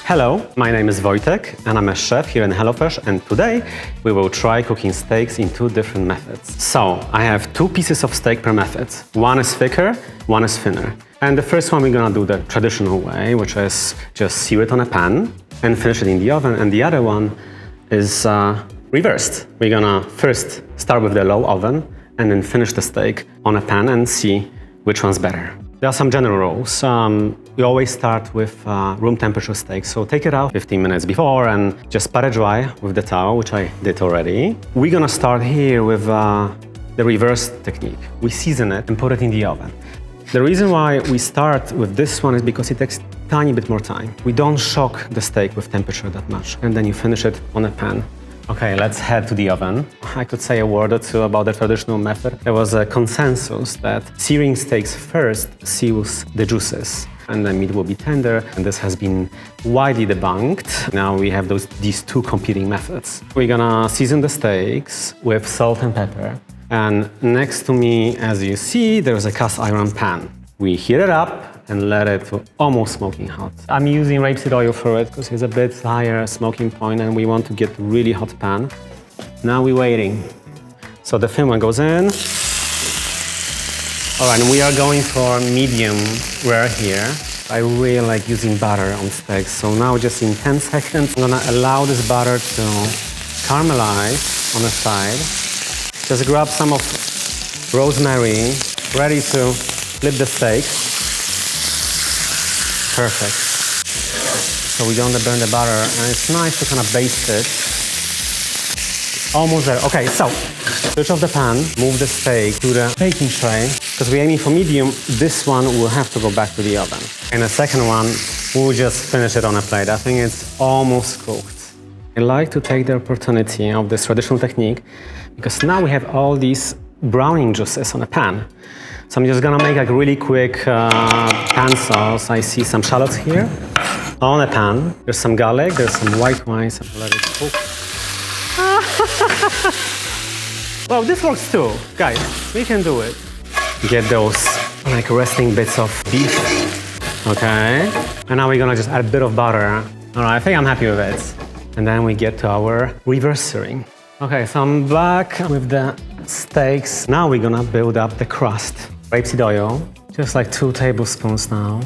Hello, my name is Wojtek and I'm a chef here in HelloFresh, and today we will try cooking steaks in two different methods. So I have two pieces of steak per method. One is thicker, one is thinner. And the first one we're gonna do the traditional way, which is just sear it on a pan and finish it in the oven. And the other one is reversed. We're gonna first start with the low oven and then finish the steak on a pan and see which one's better. There are some general rules. We always start with room temperature steak, so take it out 15 minutes before and just pat it dry with the towel, which I did already. We're gonna start here with the reverse technique. We season it and put it in the oven. The reason why we start with this one is because it takes a tiny bit more time. We don't shock the steak with temperature that much, and then you finish it on a pan. Okay, let's head to the oven. I could say a word or two about the traditional method. There was a consensus that searing steaks first seals the juices, and the meat will be tender, and this has been widely debunked. Now we have these two competing methods. We're gonna season the steaks with salt and pepper, and next to me, as you see, there's a cast iron pan. We heat it up and let it to almost smoking hot. I'm using rapeseed oil for it because it's a bit higher smoking point and we want to get really hot pan. Now we're waiting. So the thin one goes in. All right, and we are going for medium rare here. I really like using butter on steaks. So now just in 10 seconds, I'm gonna allow this butter to caramelize on the side. Just grab some of rosemary, ready to flip the steak. Perfect. So we don't burn the butter, and it's nice to kind of baste it. Almost there. Okay, so switch off the pan, move the steak to the baking tray, because we're aiming for medium. This one will have to go back to the oven. And the second one, we'll just finish it on a plate. I think it's almost cooked. I like to take the opportunity of this traditional technique, because now we have all these browning juices on a pan. So I'm just gonna make a really quick pan sauce. I see some shallots here on a pan. There's some garlic, there's some white wine, so let it cook. Well, this works too. Guys, we can do it. Get those like resting bits of beef. Okay. And now we're gonna just add a bit of butter. All right, I think I'm happy with it. And then we get to our reverse searing. Okay, so I'm back with the steaks. Now we're gonna build up the crust. Rapeseed oil, just like 2 tablespoons now.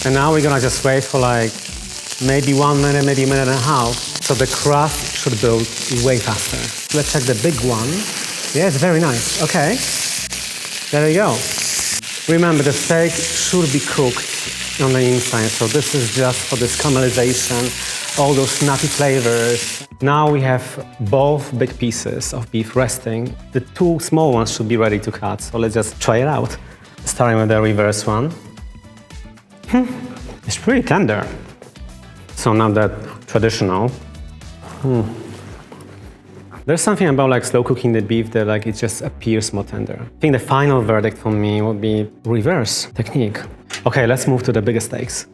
And now we're gonna just wait for like maybe 1 minute, maybe a minute and a half. So the crust should build way faster. Let's check the big one. Yeah, it's very nice. Okay, there you go. Remember, the steak should be cooked on the inside. So this is just for this caramelization, all those nutty flavors. Now we have both big pieces of beef resting. The 2 small ones should be ready to cut, so let's just try it out. Starting with the reverse one. It's pretty tender. So now that traditional. There's something about like slow cooking the beef that like it just appears more tender. I think the final verdict for me would be reverse technique. Okay, let's move to the bigger steaks.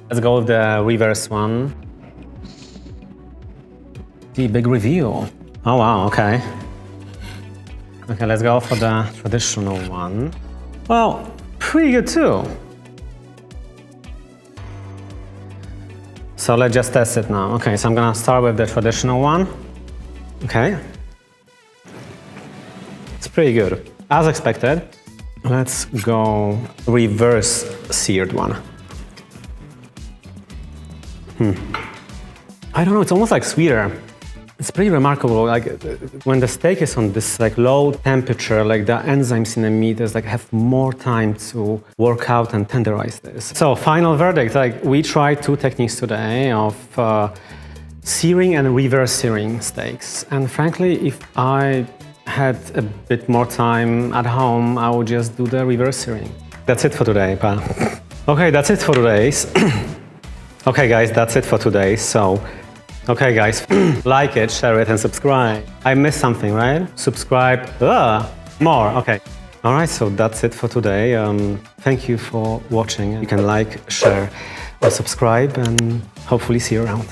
Let's go with the reverse one. The big reveal. Oh wow, okay. Okay, let's go for the traditional one. Well, pretty good too. So let's just test it now. Okay, so I'm gonna start with the traditional one. Okay. It's pretty good. As expected. Let's go reverse seared one. I don't know, it's almost like sweeter. It's pretty remarkable, like when the steak is on this like low temperature, like the enzymes in the meat is like have more time to work out and tenderize this. So final verdict, like we tried 2 techniques today of searing and reverse searing steaks. And frankly, if I had a bit more time at home, I would just do the reverse searing. That's it for today, pal. Okay, that's it for today's. Okay guys, that's it for today. So okay guys, like it, share it and subscribe. I missed something, right? Subscribe, more, okay. All right, so that's it for today. Thank you for watching. You can like, share or subscribe and hopefully see you around.